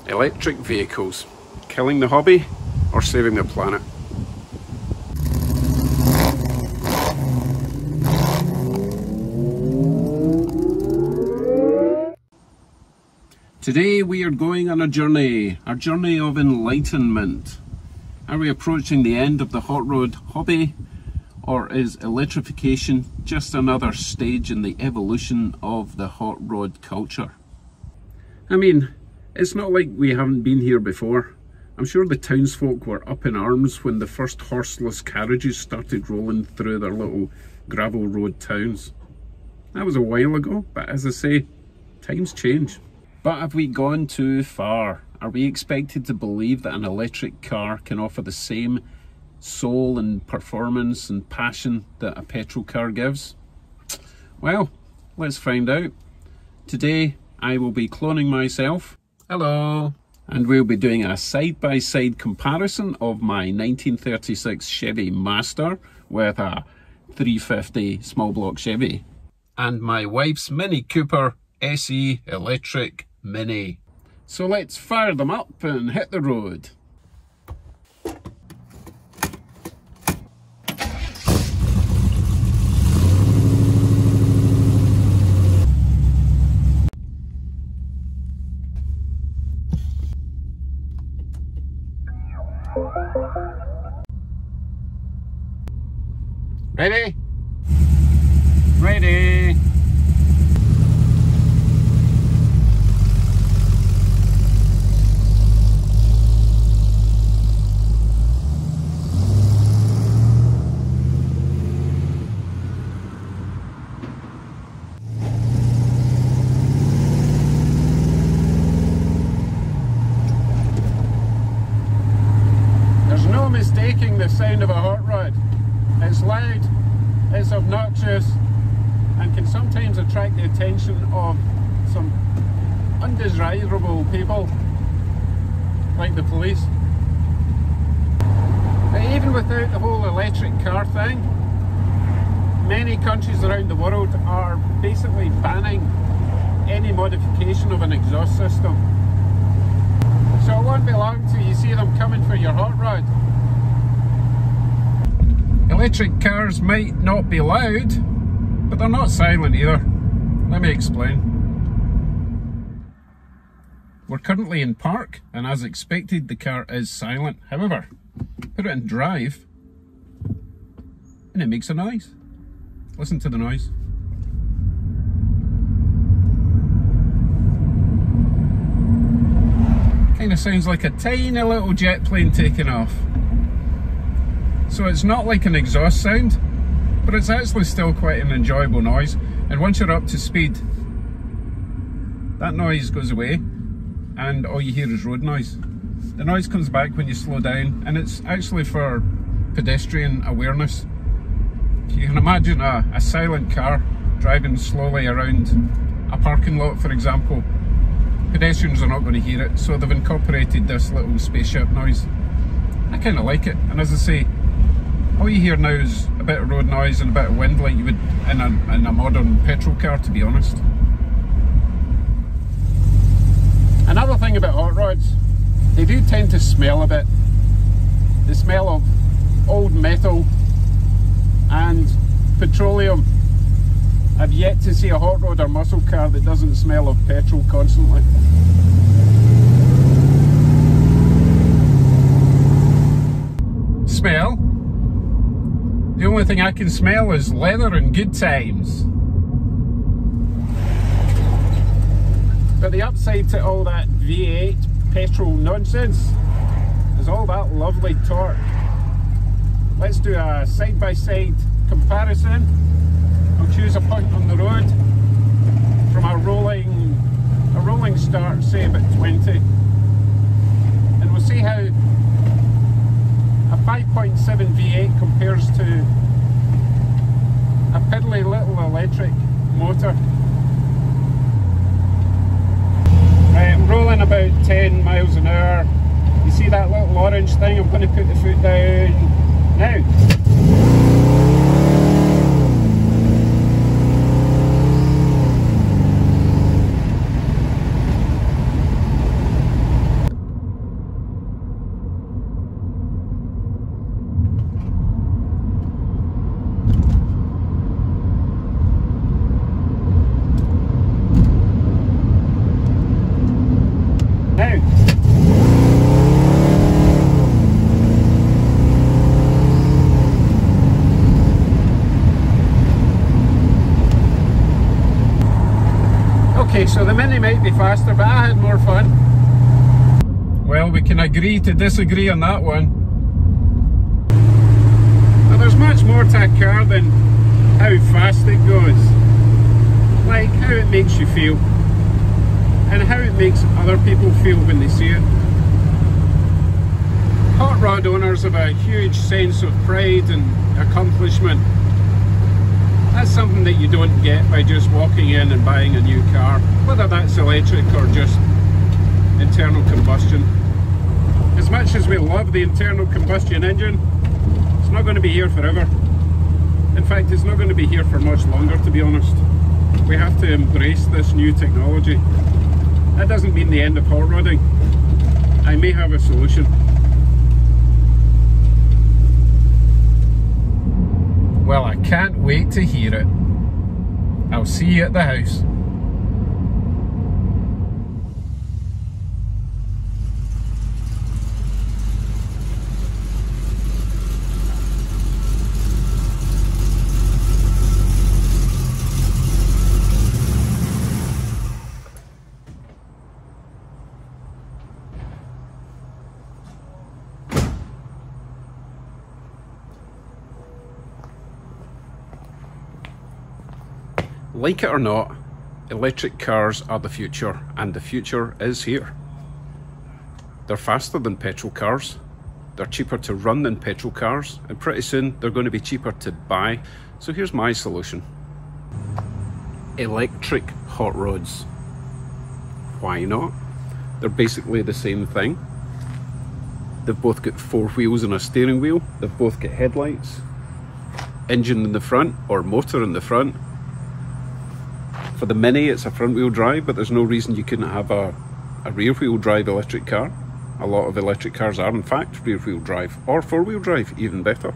Electric vehicles, killing the hobby or saving the planet? Today we are going on a journey of enlightenment. Are we approaching the end of the hot rod hobby, or is electrification just another stage in the evolution of the hot rod culture? I mean, it's not like we haven't been here before. I'm sure the townsfolk were up in arms when the first horseless carriages started rolling through their little gravel road towns. That was a while ago, but as I say, times change. But have we gone too far? Are we expected to believe that an electric car can offer the same soul and performance and passion that a petrol car gives? Well, let's find out. Today I will be cloning myself. Hello! And we'll be doing a side-by-side comparison of my 1936 Chevy Master with a 350 small block Chevy and my wife's Mini Cooper SE Electric Mini. So let's fire them up and hit the road. Ready? Ready. There's no mistaking the sound of a hot rod. It's loud, it's obnoxious, and can sometimes attract the attention of some undesirable people, like the police. But even without the whole electric car thing, many countries around the world are basically banning any modification of an exhaust system. So it won't be long till you see them coming for your hot rod. Electric cars might not be loud, but they're not silent either. Let me explain. We're currently in park, and as expected, the car is silent. However, put it in drive, and it makes a noise. Listen to the noise. Kind of sounds like a tiny little jet plane taking off. So it's not like an exhaust sound, but it's actually still quite an enjoyable noise. And once you're up to speed, that noise goes away and all you hear is road noise. The noise comes back when you slow down, and it's actually for pedestrian awareness. You can imagine a silent car driving slowly around a parking lot, for example. Pedestrians are not going to hear it, so they've incorporated this little spaceship noise. I kind of like it, and as I say, all you hear now is a bit of road noise and a bit of wind, like you would in a modern petrol car, to be honest. Another thing about hot rods, they do tend to smell a bit. They smell of old metal and petroleum. I've yet to see a hot rod or muscle car that doesn't smell of petrol constantly. Smell? The only thing I can smell is leather and good times. But the upside to all that V8 petrol nonsense is all that lovely torque. Let's do a side-by-side comparison. I'll choose a point on the road from a rolling start, say about 20. And we'll see how a 5.7 V8 compares to a piddly little electric motor. Right, I'm rolling about 10 miles an hour. You see that little orange thing? I'm going to put the foot down now. Okay, so the Mini might be faster, but I had more fun. Well, we can agree to disagree on that one. Now, there's much more to a car than how fast it goes. Like how it makes you feel, and how it makes other people feel when they see it. Hot rod owners have a huge sense of pride and accomplishment. That's something that you don't get by just walking in and buying a new car, whether that's electric or just internal combustion. As much as we love the internal combustion engine, it's not going to be here forever. In fact, it's not going to be here for much longer, to be honest. We have to embrace this new technology. That doesn't mean the end of hot rodding. I may have a solution. Well, I can't wait to hear it. I'll see you at the house. Like it or not, electric cars are the future, and the future is here. They're faster than petrol cars, they're cheaper to run than petrol cars, and pretty soon they're going to be cheaper to buy. So here's my solution. Electric hot rods. Why not? They're basically the same thing. They've both got 4 wheels and a steering wheel, they've both got headlights, engine in the front or motor in the front. For the Mini, it's a front-wheel drive, but there's no reason you couldn't have a rear-wheel drive electric car. A lot of electric cars are, in fact, rear-wheel drive, or 4-wheel drive, even better.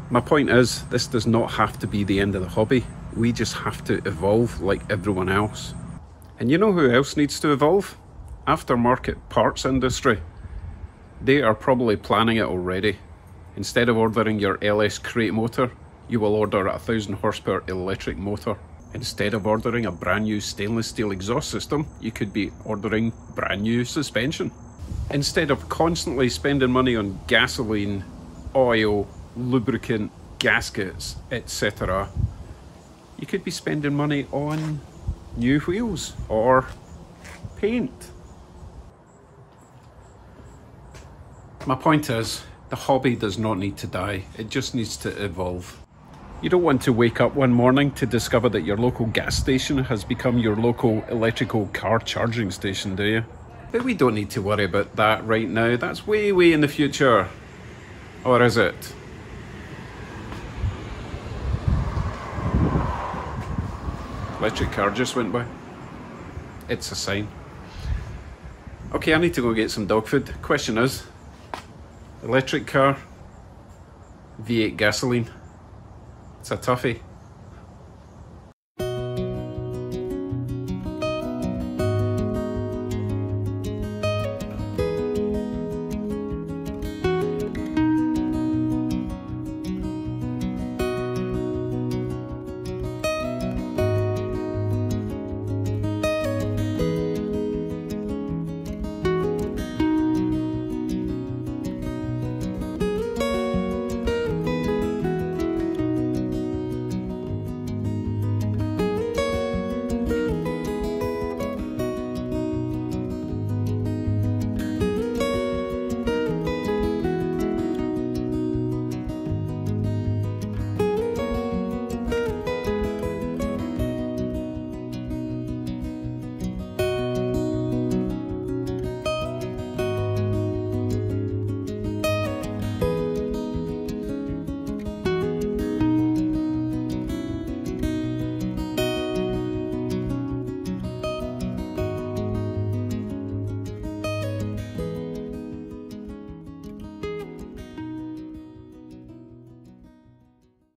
My point is, this does not have to be the end of the hobby. We just have to evolve like everyone else. And you know who else needs to evolve? Aftermarket parts industry. They are probably planning it already. Instead of ordering your LS crate motor, you will order a 1000 horsepower electric motor. Instead of ordering a brand new stainless steel exhaust system, you could be ordering brand new suspension. Instead of constantly spending money on gasoline, oil, lubricant, gaskets, etc., you could be spending money on new wheels or paint. My point is, the hobby does not need to die, it just needs to evolve. You don't want to wake up one morning to discover that your local gas station has become your local electrical car charging station, do you? But we don't need to worry about that right now. That's way, way in the future. Or is it? Electric car just went by. It's a sign. Okay, I need to go get some dog food. Question is, electric car, V8 gasoline. It's a toughie.